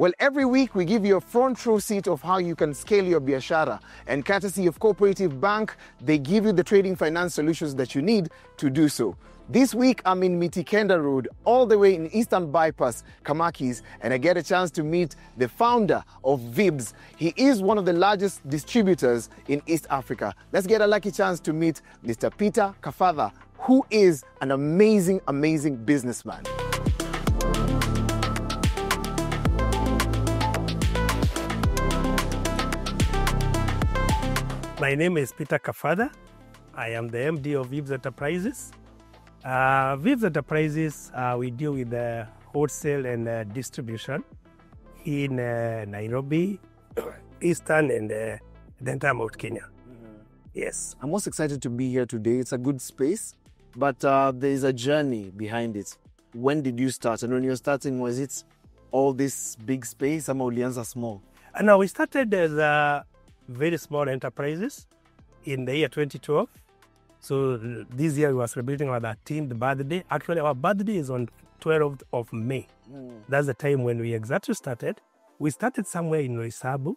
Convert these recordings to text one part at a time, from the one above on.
Well, every week we give you a front row seat of how you can scale your biashara. And courtesy of Cooperative Bank, they give you the trading finance solutions that you need to do so. This week, I'm in Mitikenda Road, all the way in Eastern Bypass, Kamakis, and I get a chance to meet the founder of VIBS. He is one of the largest distributors in East Africa. Let's get a lucky chance to meet Mr. Peter Kafadha, who is an amazing, amazing businessman. My name is Peter Kafadha. I am the MD of VIBS Enterprises. VIBS Enterprises, we deal with the wholesale and distribution in Nairobi, Eastern and the entire Mount Kenya. Yes. I'm most excited to be here today. It's a good space, but there is a journey behind it. When did you start? And when you were starting, was it all this big space? Ama ulianza small? No, we started as very small enterprises in the year 2012. So this year we were celebrating our 13th birthday. Actually, our birthday is on 12th of May. That's the time when we exactly started. We started somewhere in Roysambu.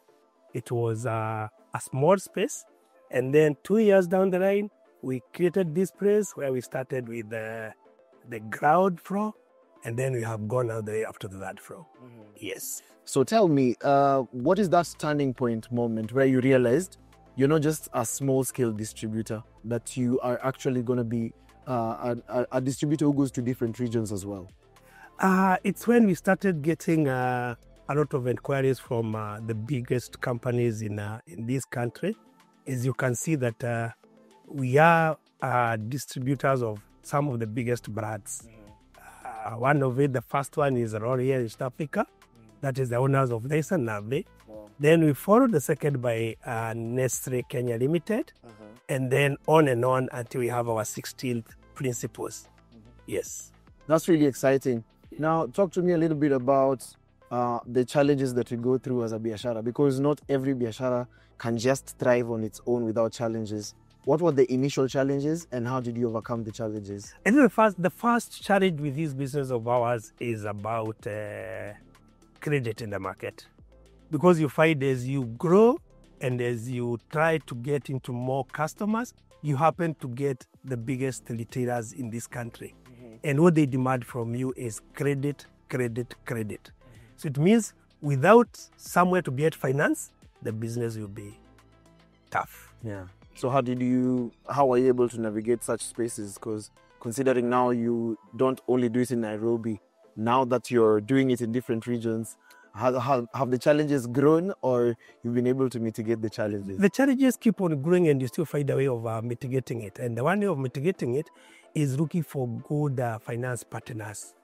It was a small space. And then 2 years down the line, we created this place where we started with the ground floor. And then we have gone all the way up to the third floor. Yes. So tell me, what is that turning point moment where you realized you're not just a small-scale distributor, that you are actually going to be a distributor who goes to different regions as well? It's when we started getting a lot of inquiries from the biggest companies in this country. As you can see that we are distributors of some of the biggest brands. One of it, the first one is L'Oreal East Africa. That is the owners of Dyson Nave. Then we followed the second by Nestle Kenya Limited, and then on until we have our 16th principals. Yes. That's really exciting. Now, talk to me a little bit about the challenges that you go through as a biashara, because not every biashara can just thrive on its own without challenges. What were the initial challenges and how did you overcome the challenges? I think the first challenge with this business of ours is about credit in the market. Because you find as you grow and as you try to get into more customers, you happen to get the biggest retailers in this country. And what they demand from you is credit, credit, credit. So it means without somewhere to get finance, the business will be tough. Yeah. So how were you able to navigate such spaces? Because considering now you don't only do it in Nairobi, now that you're doing it in different regions, have the challenges grown or you've been able to mitigate the challenges? The challenges keep on growing and you still find a way of mitigating it. And the one way of mitigating it is looking for good finance partners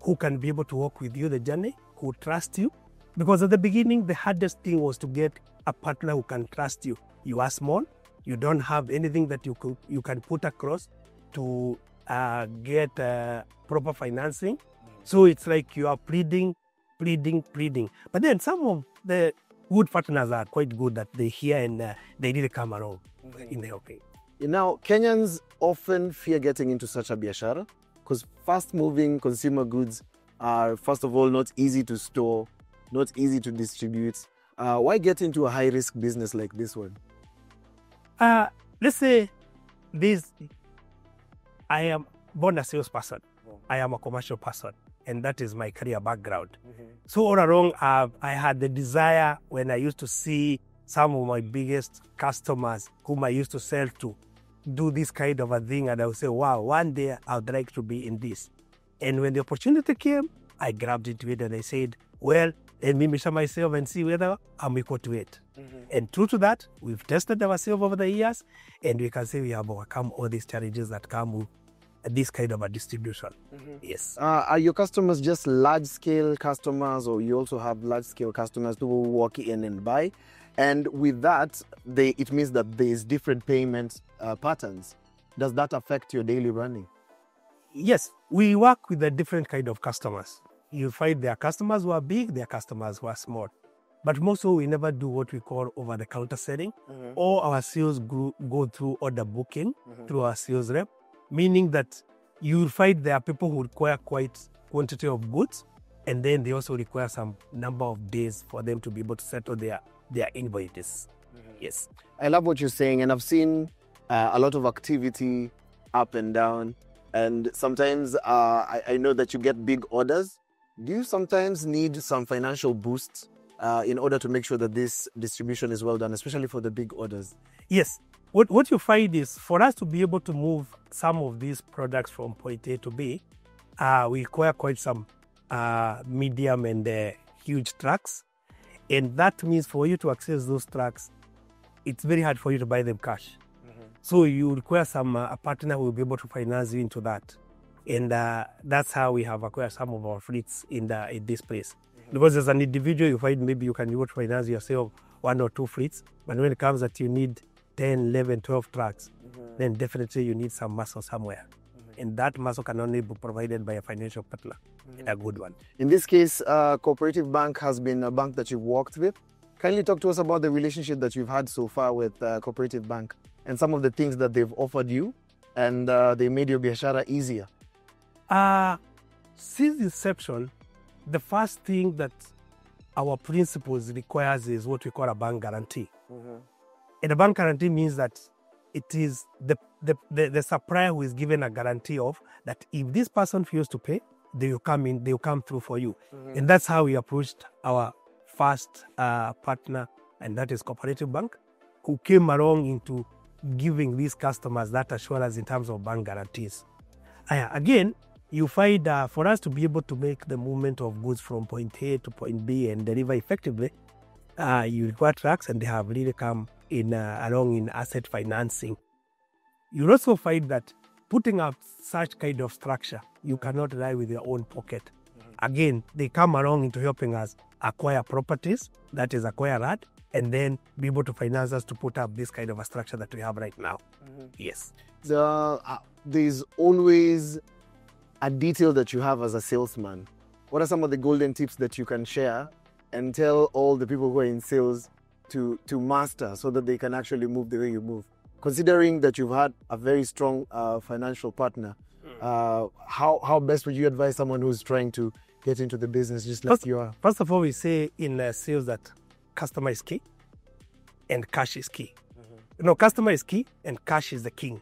who can be able to walk with you the journey, who trust you. Because at the beginning, the hardest thing was to get a partner who can trust you. You are small, you don't have anything that you can put across to get proper financing. So it's like you are pleading. But then some of the good partners are quite good that they hear and they really come along in helping. Now, Kenyans often fear getting into such a biashara because fast-moving consumer goods are, first of all, not easy to store, not easy to distribute. Why get into a high-risk business like this one? Let's say this, I am born a salesperson. I am a commercial person. And that is my career background. So all along, I had the desire when I used to see some of my biggest customers whom I used to sell to do this kind of a thing. And I would say, wow, one day I would like to be in this. And when the opportunity came, I grabbed into it and I said, well, let me measure myself and see whether I'm equal to it. And true to that, we've tested ourselves over the years and we can say we have overcome all these challenges that come with this kind of a distribution. Yes. Are your customers just large-scale customers or you also have large-scale customers who walk in and buy? And with that, it means that there's different payment patterns. Does that affect your daily running? Yes, we work with a different kind of customers. You find there are customers who are big, there are customers who are small. But most of we never do what we call over-the-counter selling. All our sales go through order booking, through our sales rep. Meaning that you'll find there are people who require quite quantity of goods And then they also require some number of days for them to be able to settle their invoices. Yes. I love what you're saying, and I've seen a lot of activity up and down. And sometimes I know that you get big orders. Do you sometimes need some financial boosts in order to make sure that this distribution is well done, especially for the big orders? Yes. What you find is for us to be able to move some of these products from point A to B, we require quite some medium and huge trucks. And that means for you to access those trucks, it's very hard for you to buy them cash. So you require some a partner who will be able to finance you into that. And that's how we have acquired some of our fleets in this place. Because as an individual, you find maybe you can be able to finance yourself 1 or 2 fleets. But when it comes that you need 10, 11, 12 trucks, then definitely you need some muscle somewhere. And that muscle can only be provided by a financial partner, and a good one. In this case, Cooperative Bank has been a bank that you've worked with. Kindly talk to us about the relationship that you've had so far with Cooperative Bank and some of the things that they've offered you and they made your biashara easier. Since inception, the first thing that our principles requires is what we call a bank guarantee. And a bank guarantee means that it is the supplier who is given a guarantee of that if this person fails to pay, they will come through for you. And that's how we approached our first partner, and that is Cooperative Bank, who came along into giving these customers that assurance in terms of bank guarantees. Again, you find for us to be able to make the movement of goods from point A to point B and deliver effectively, you require trucks, and they have really come in along in asset financing. You also find that putting up such kind of structure, you cannot rely with your own pocket. Again, they come along into helping us acquire properties, that is acquire land, and then be able to finance us to put up this kind of a structure that we have right now. Yes. There's always a detail that you have as a salesman. What are some of the golden tips that you can share and tell all the people who are in sales to master so that they can actually move the way you move? Considering that you've had a very strong financial partner, how best would you advise someone who's trying to get into the business just like you are? First of all, we say in sales that customer is key and cash is key. Customer is key and cash is the king.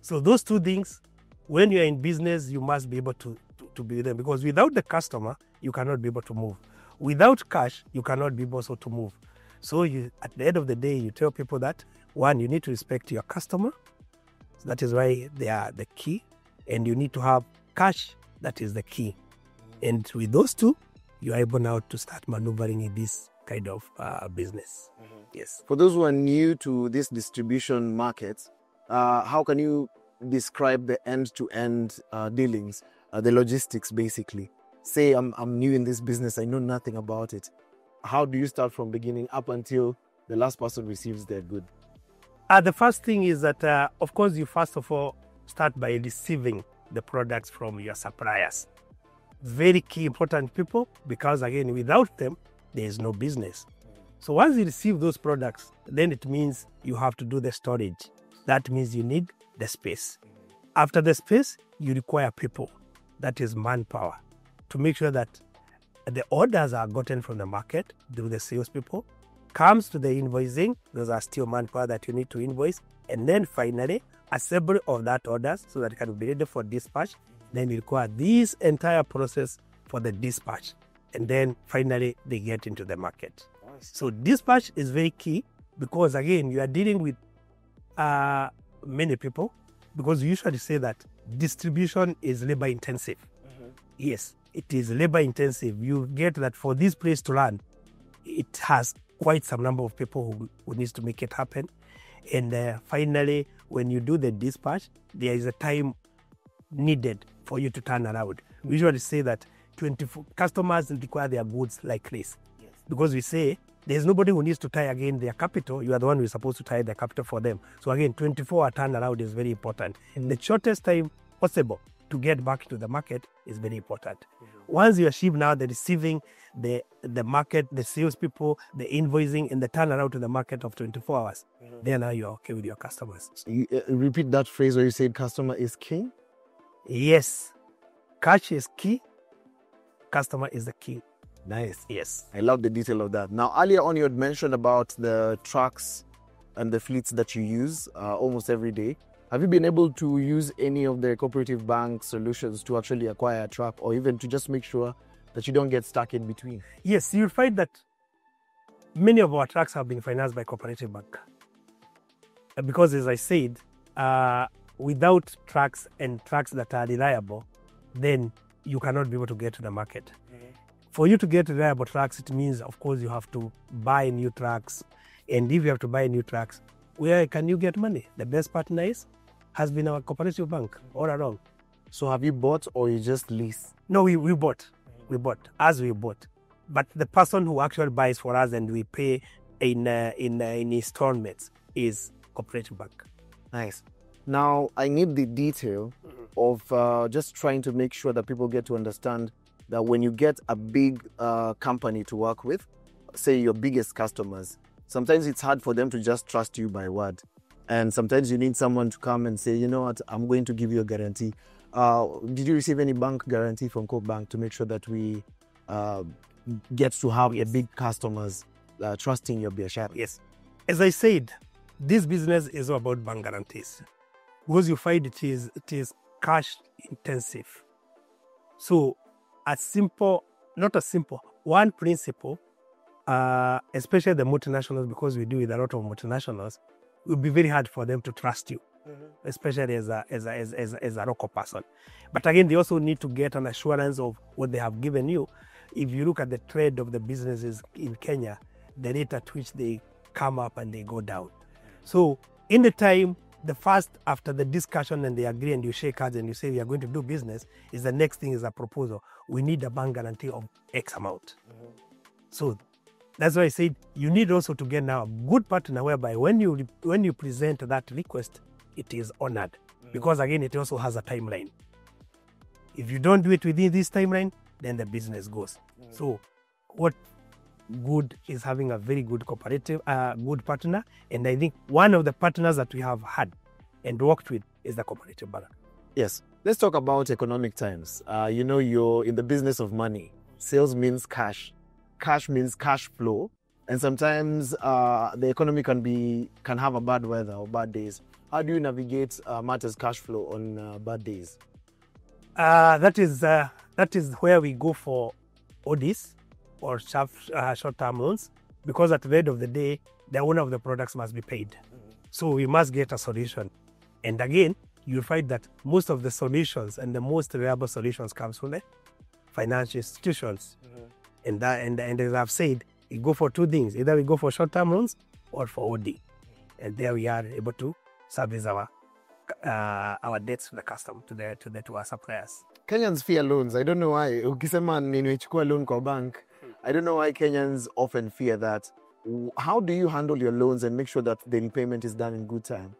So those two things, when you're in business, you must be able to be them, because without the customer, you cannot be able to move. Without cash, you cannot be able to move. So at the end of the day, you tell people that, one, you need to respect your customer. So that is why they are the key. And you need to have cash, that is the key. And with those two, you are able now to start maneuvering in this kind of business. Yes. For those who are new to this distribution market, how can you describe the end-to-end dealings, the logistics basically? Say I'm new in this business, I know nothing about it. How do you start from beginning up until the last person receives their good? The first thing is that, of course, you first of all start by receiving the products from your suppliers. Very key, important people, because again, without them, there is no business. So once you receive those products, then it means you have to do the storage. That means you need the space. After the space, you require people, that is manpower, to make sure that the orders are gotten from the market through the salespeople, comes to the invoicing, those are still manpower that you need to invoice, and then finally, assembly of that orders so that it can be ready for dispatch. Then you require this entire process for the dispatch, and then finally they get into the market. So dispatch is very key, because again, you are dealing with many people, because we usually say that distribution is labor intensive. Yes, it is labor intensive. You get that for this place to run, it has quite some number of people who needs to make it happen. And finally, when you do the dispatch, there is a time needed for you to turn around. We usually say that 24 customers require their goods like this. Yes. Because we say there's nobody who needs to tie again their capital. You are the one who is supposed to tie their capital for them. So again, 24-hour turnaround is very important. And the shortest time possible to get back to the market is very important. Once you achieve now the receiving, the market, the salespeople, the invoicing, and the turnaround to the market of 24 hours, then now you're okay with your customers. You, repeat that phrase where you said customer is king? Yes. Cash is key. customer is the key. Nice. Yes. I love the detail of that. Now, earlier on, you had mentioned about the trucks and the fleets that you use almost every day. Have you been able to use any of the cooperative bank solutions to actually acquire a truck, or even to just make sure that you don't get stuck in between? Yes, you'll find that many of our trucks have been financed by cooperative bank. Because as I said, without trucks and trucks that are reliable, then you cannot be able to get to the market. For you to get reliable trucks, it means, of course, you have to buy new trucks. And if you have to buy new trucks, where can you get money? The best partner has been our cooperative bank all along. So have you bought, or you just lease? No, we bought. We bought. But the person who actually buys for us and we pay in installments is cooperative bank. Nice. Now, I need the detail of just trying to make sure that people get to understand that when you get a big company to work with, say your biggest customers, sometimes it's hard for them to just trust you by word. And sometimes you need someone to come and say, you know what, I'm going to give you a guarantee. Did you receive any bank guarantee from Coop Bank to make sure that we get to have a big customers trusting your biashara? Yes. As I said, this business is all about bank guarantees. Because you find it is cash intensive. So one principle, especially the multinationals, because we deal with a lot of multinationals, it will be very hard for them to trust you, especially as a local person. But again, they also need to get an assurance of what they have given you. If you look at the trend of the businesses in Kenya, the rate at which they come up and they go down. So in the time, the first, after the discussion and they agree and you shake hands and you say we are going to do business, is the next thing is a proposal. We need a bank guarantee of X amount. So that's why I said you need also to get now a good partner whereby when you present that request, it is honored. Because again, it also has a timeline. If you don't do it within this timeline, then the business goes. So what good is having a very good cooperative, good partner. And I think one of the partners that we have had and worked with is the cooperative bank. Yes. Let's talk about economic times. You're in the business of money. Sales means cash. Cash means cash flow. And sometimes the economy can have a bad weather or bad days. How do you navigate matters cash flow on bad days? That is where we go for ODs, or short-term loans, because at the end of the day, the owner of the products must be paid. So we must get a solution. And again, you'll find that most of the solutions and the most reliable solutions comes from the financial institutions. And as I've said, we go for two things. Either we go for short-term loans or for OD. And there we are able to service our debts to the customer, to our suppliers. Kenyans fear loans. I don't know why. Ukisema nimechukua loan kwa bank, I don't know why Kenyans often fear that. How do you handle your loans and make sure that the repayment is done in good time?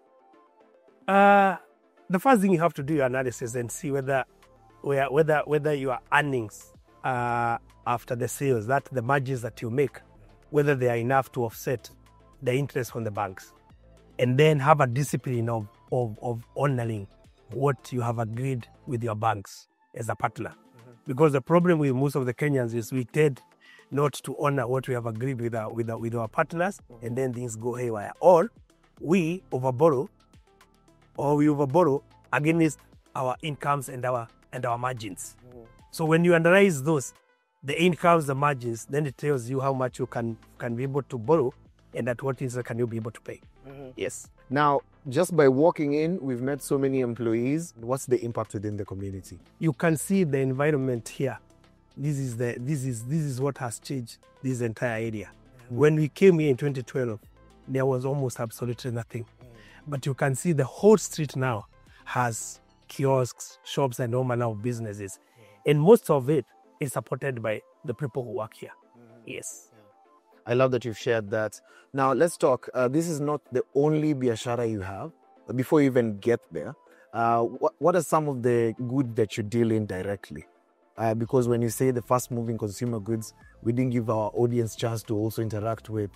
The first thing you have to do your analysis and see whether your earnings after the sales, that the margins that you make, whether they are enough to offset the interest from the banks, and then have a discipline of honoring what you have agreed with your banks as a partner. Because the problem with most of the Kenyans is we tend not to honor what we have agreed with our partners, and then things go haywire. Or we overborrow against our incomes and our margins. So when you analyze those, the incomes, the margins, then it tells you how much you can be able to borrow and at what interest can you be able to pay. Yes. Now, just by walking in, we've met so many employees. What's the impact within the community? You can see the environment here. This is what has changed this entire area. When we came here in 2012, there was almost absolutely nothing. But you can see the whole street now has kiosks, shops, and all manner of businesses. And most of it is supported by the people who work here. Yes. I love that you've shared that. Now, let's talk. This is not the only biashara you have. Before you even get there, what are some of the goods that you deal in directly? Because when you say the fast-moving consumer goods, we didn't give our audience chance to also interact with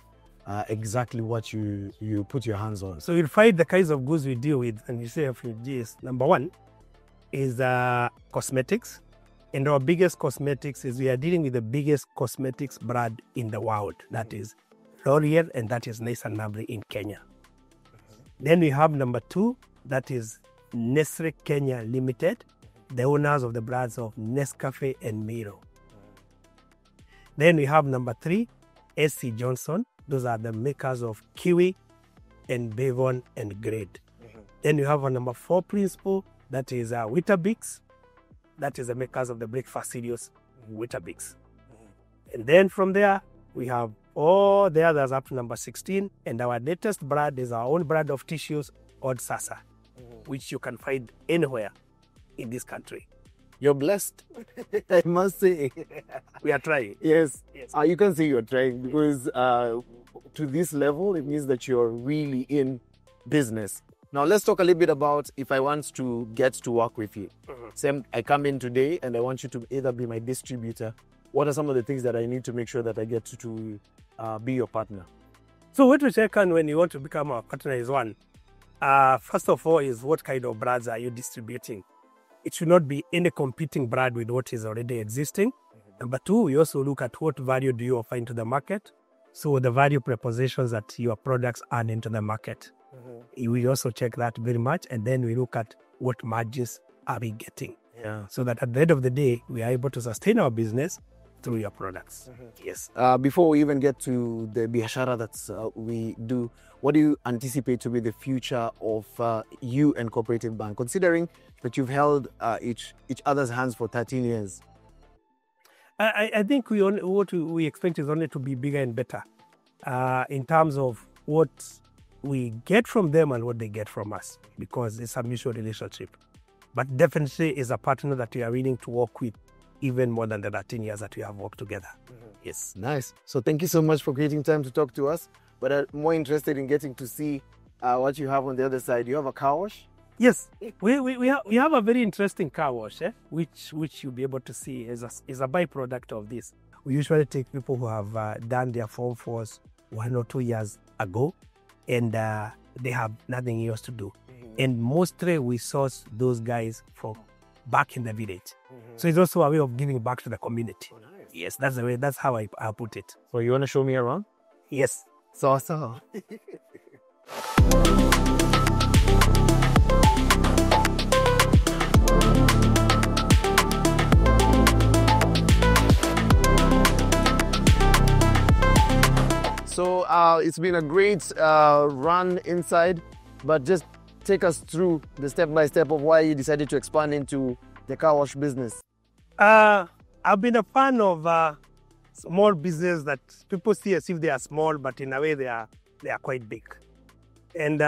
exactly what you put your hands on. So you'll find the kinds of goods we deal with, and you say FMGs. Number one is cosmetics. And our biggest cosmetics is we are dealing with the biggest cosmetics brand in the world. That is L'Oreal, and that is Nathan Nabri in Kenya. Then we have number 2, that is Nestle Kenya Limited, the owners of the brands of Nescafe and Milo. Then we have number 3, SC Johnson. Those are the makers of Kiwi and Bavon and Grade. Then you have a number 4 principal, that is Weetabix. That is the makers of the breakfast cereals, Weetabix. And then from there, we have all the others up to number 16. And our latest brand is our own brand of tissues, Odd Sasa, which you can find anywhere in this country. You're blessed, I must say. We are trying. Yes, Yes. you can say you're trying because to this level, it means that you're really in business. Now, let's talk a little bit about if I want to get to work with you. Say I come in today and I want you to either be my distributor. What are some of the things that I need to make sure that I get to be your partner? So what we check on when you want to become our partner is one, first of all, is what kind of brands are you distributing? It should not be any competing brand with what is already existing. Number 2, we also look at what value do you offer into the market. So the value propositions that your products earn into the market. We also check that very much. And then we look at what margins are we getting. Yeah. So that at the end of the day, we are able to sustain our business through your products. Yes. Before we even get to the biashara that we do, what do you anticipate to be the future of you and Cooperative Bank, considering that you've held each other's hands for 13 years? I think what we expect is only to be bigger and better in terms of what we get from them and what they get from us, because it's a mutual relationship. But definitely is a partner that we are willing to work with even more than the 13 years that we have worked together. Yes. Nice. So thank you so much for creating time to talk to us. But I'm more interested in getting to see what you have on the other side. You have a car wash? Yes, we have a very interesting car wash, which you'll be able to see is a byproduct of this. We usually take people who have done their Form 4s 1 or 2 years ago, and they have nothing else to do. And mostly we source those guys from back in the village. So it's also a way of giving back to the community. Oh, nice. Yes, that's how I put it. So you want to show me around? Yes. So. So it's been a great run inside, but just take us through the step-by-step of why you decided to expand into the car wash business. I've been a fan of small business that people see as if they are small, but in a way they are quite big. And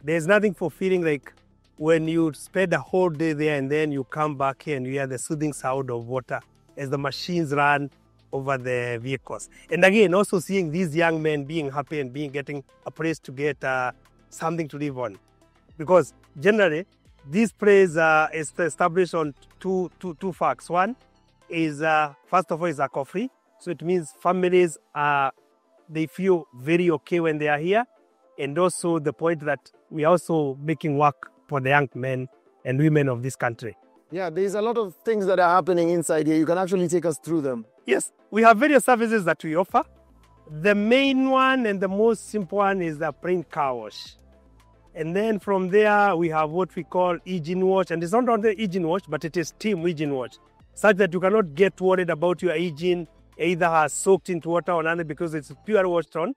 there's nothing fulfilling like when you spend a whole day there and then you come back here and you hear the soothing sound of water as the machines run over the vehicles. And again, also seeing these young men being happy and getting a place to get something to live on. Because generally, this place is established on two facts. One is, first of all, is alcohol-free. So it means families, they feel very okay when they are here. And also the point that we are also making work for the young men and women of this country. Yeah, there's a lot of things that are happening inside here. You can actually take us through them. Yes, we have various services that we offer. The main one and the most simple one is the plain car wash. And then from there, we have what we call engine wash. And it's not only engine wash, but it is steam engine wash, such that you cannot get worried about your engine either has soaked into water or not, because it's pure washed on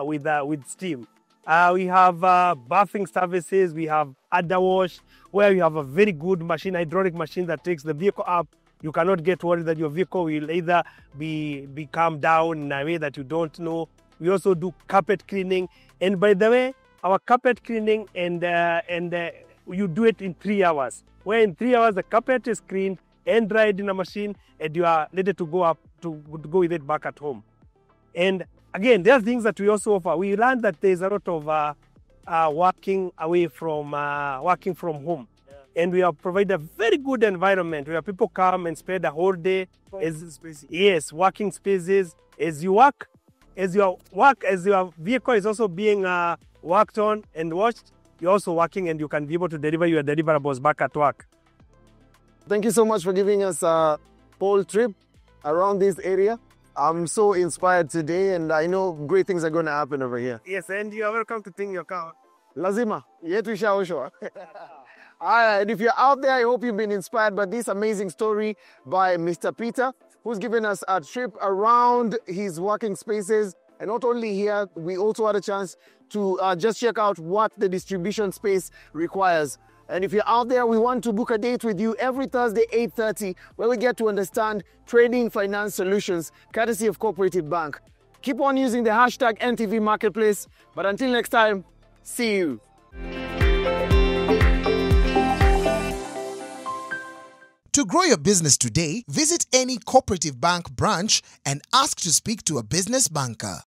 with steam. We have bathing services. We have under wash, where you have a very good machine, hydraulic machine that takes the vehicle up. You cannot get worried that your vehicle will either become down in a way that you don't know. We also do carpet cleaning. And by the way, our carpet cleaning and you do it in 3 hours. Where in 3 hours the carpet is cleaned and dried in a machine, and you are ready to go with it back at home. And again, there are things that we also offer. We learned that there's a lot of working from home. And we have provided a very good environment where people come and spend a whole day. Yes, working spaces. As your vehicle is also being worked on and washed, you're also working, and you can be able to deliver your deliverables back at work. Thank you so much for giving us a whole trip around this area. I'm so inspired today, and I know great things are going to happen over here. Yes, and you are welcome to think your car. Lazima, yetu ishaoshwa. And if you're out there, I hope you've been inspired by this amazing story by Mr. Peter, who's given us a trip around his working spaces. And not only here, we also had a chance to just check out what the distribution space requires. And if you're out there, we want to book a date with you every Thursday, 8:30, where we get to understand trading finance solutions, courtesy of Cooperative Bank. Keep on using the hashtag NTV Marketplace. But until next time, see you. To grow your business today, visit any Cooperative Bank branch and ask to speak to a business banker.